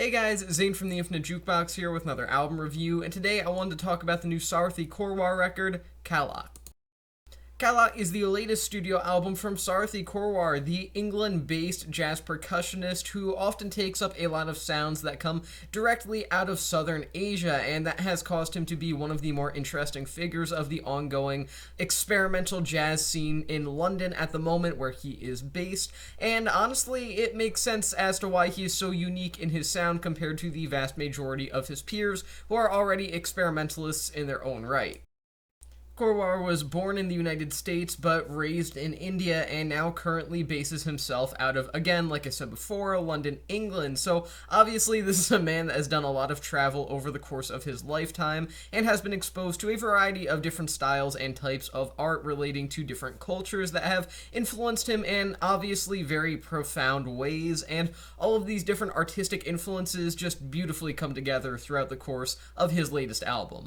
Hey guys, Zane from the Infinite Jukebox here with another album review, and today I wanted to talk about the new Sarathy Korwar record, Kalak. Kalak is the latest studio album from Sarathy Korwar, the England-based jazz percussionist who often takes up a lot of sounds that come directly out of southern Asia, and that has caused him to be one of the more interesting figures of the ongoing experimental jazz scene in London at the moment where he is based, and honestly, it makes sense as to why he is so unique in his sound compared to the vast majority of his peers who are already experimentalists in their own right. Korwar was born in the United States but raised in India and now currently bases himself out of, again, like I said before, London, England. So obviously this is a man that has done a lot of travel over the course of his lifetime and has been exposed to a variety of different styles and types of art relating to different cultures that have influenced him in obviously very profound ways, and all of these different artistic influences just beautifully come together throughout the course of his latest album.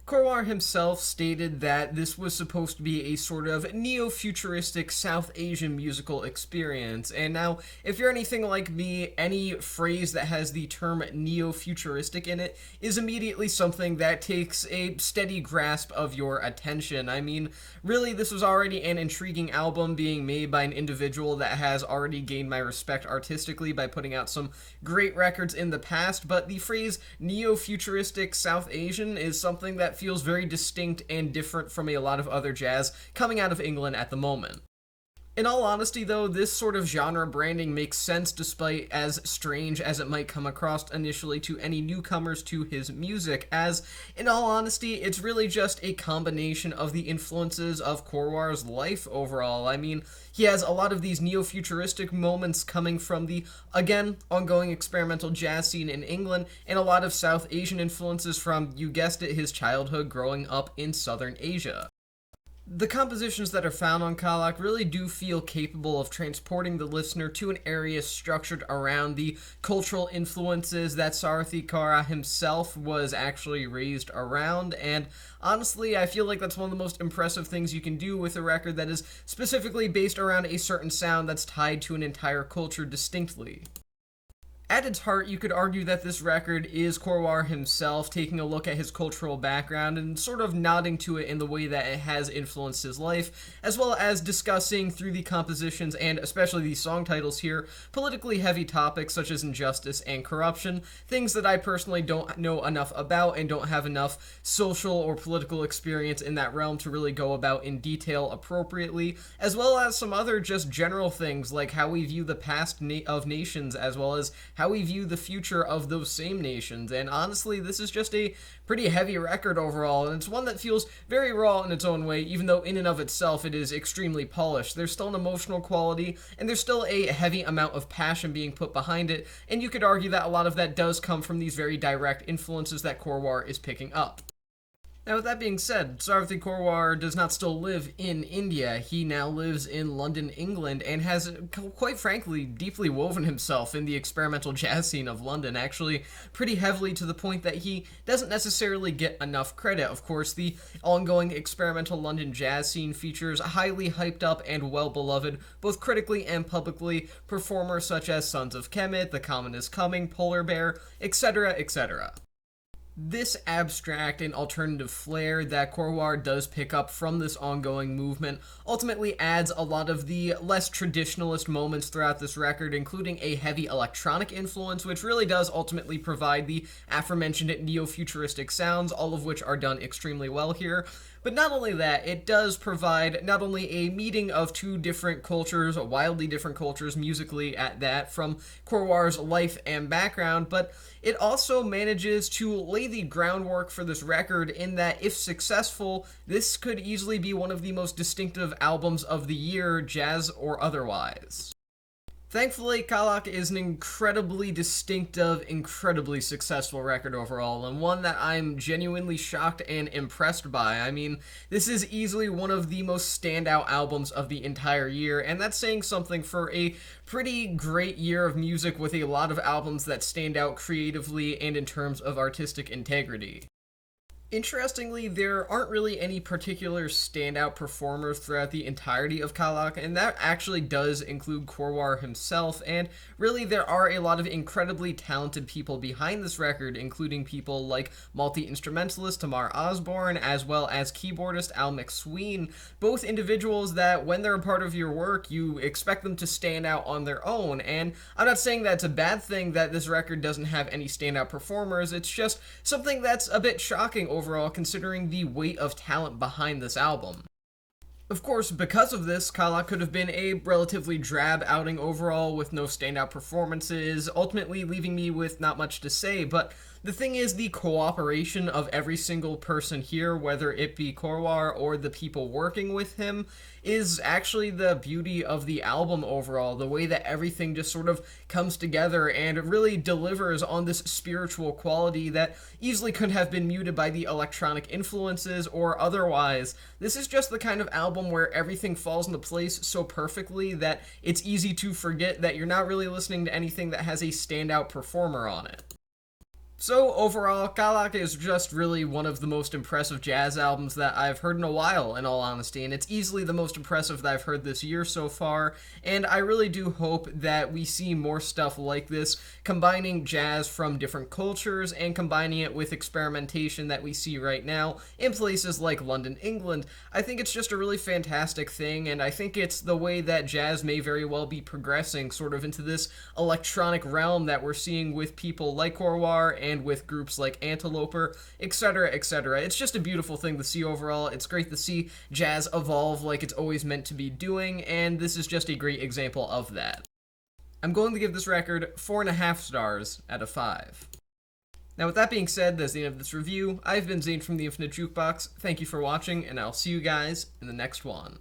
Korwar himself stated that this was supposed to be a sort of neo-futuristic South Asian musical experience, and now, if you're anything like me, any phrase that has the term neo-futuristic in it is immediately something that takes a steady grasp of your attention. I mean, really, this was already an intriguing album being made by an individual that has already gained my respect artistically by putting out some great records in the past, but the phrase neo-futuristic South Asian is something that feels very distinct and different from a lot of other jazz coming out of England at the moment. In all honesty, though, this sort of genre branding makes sense despite as strange as it might come across initially to any newcomers to his music, as, in all honesty, it's really just a combination of the influences of Korwar's life overall. I mean, he has a lot of these neo-futuristic moments coming from the, again, ongoing experimental jazz scene in England, and a lot of South Asian influences from, you guessed it, his childhood growing up in southern Asia. The compositions that are found on Kalak really do feel capable of transporting the listener to an area structured around the cultural influences that Sarathy Korwar himself was actually raised around, and honestly, I feel like that's one of the most impressive things you can do with a record that is specifically based around a certain sound that's tied to an entire culture distinctly. At its heart, you could argue that this record is Korwar himself taking a look at his cultural background and sort of nodding to it in the way that it has influenced his life, as well as discussing through the compositions and especially the song titles here, politically heavy topics such as injustice and corruption, things that I personally don't know enough about and don't have enough social or political experience in that realm to really go about in detail appropriately, as well as some other just general things like how we view the past of nations as well as how we view the future of those same nations. And honestly, this is just a pretty heavy record overall, and it's one that feels very raw in its own way, even though in and of itself it is extremely polished. There's still an emotional quality, and there's still a heavy amount of passion being put behind it, and you could argue that a lot of that does come from these very direct influences that Korwar is picking up. Now, with that being said, Sarathy Korwar does not still live in India. He now lives in London, England, and has, quite frankly, deeply woven himself in the experimental jazz scene of London, actually pretty heavily to the point that he doesn't necessarily get enough credit. Of course, the ongoing experimental London jazz scene features highly hyped up and well-beloved, both critically and publicly, performers such as Sons of Kemet, The Common is Coming, Polar Bear, etc., etc. This abstract and alternative flair that Korwar does pick up from this ongoing movement ultimately adds a lot of the less traditionalist moments throughout this record, including a heavy electronic influence, which really does ultimately provide the aforementioned neo-futuristic sounds, all of which are done extremely well here. But not only that, it does provide not only a meeting of two different cultures, wildly different cultures musically at that, from Korwar's life and background, but it also manages to lay the groundwork for this record in that, if successful, this could easily be one of the most distinctive albums of the year, jazz or otherwise. Thankfully, Kalak is an incredibly distinctive, incredibly successful record overall, and one that I'm genuinely shocked and impressed by. I mean, this is easily one of the most standout albums of the entire year, and that's saying something for a pretty great year of music with a lot of albums that stand out creatively and in terms of artistic integrity. Interestingly, there aren't really any particular standout performers throughout the entirety of Kalak, and that actually does include Korwar himself, and really there are a lot of incredibly talented people behind this record, including people like multi-instrumentalist Tamar Osborne, as well as keyboardist Al McSween, both individuals that when they're a part of your work, you expect them to stand out on their own, and I'm not saying that's a bad thing that this record doesn't have any standout performers, it's just something that's a bit shocking overall considering the weight of talent behind this album. Of course, because of this, Kalak could have been a relatively drab outing overall with no standout performances, ultimately leaving me with not much to say, but the thing is, the cooperation of every single person here, whether it be Korwar or the people working with him, is actually the beauty of the album overall. The way that everything just sort of comes together and really delivers on this spiritual quality that easily could have been muted by the electronic influences or otherwise. This is just the kind of album where everything falls into place so perfectly that it's easy to forget that you're not really listening to anything that has a standout performer on it. So overall, Kalak is just really one of the most impressive jazz albums that I've heard in a while, in all honesty, and it's easily the most impressive that I've heard this year so far, and I really do hope that we see more stuff like this, combining jazz from different cultures and combining it with experimentation that we see right now in places like London, England. I think it's just a really fantastic thing, and I think it's the way that jazz may very well be progressing sort of into this electronic realm that we're seeing with people like Korwar and with groups like Anteloper, etc., etc. It's just a beautiful thing to see overall. It's great to see jazz evolve like it's always meant to be doing, and this is just a great example of that. I'm going to give this record 4.5 stars out of 5. Now, with that being said, that's the end of this review. I've been Zane from the Infinite Jukebox. Thank you for watching, and I'll see you guys in the next one.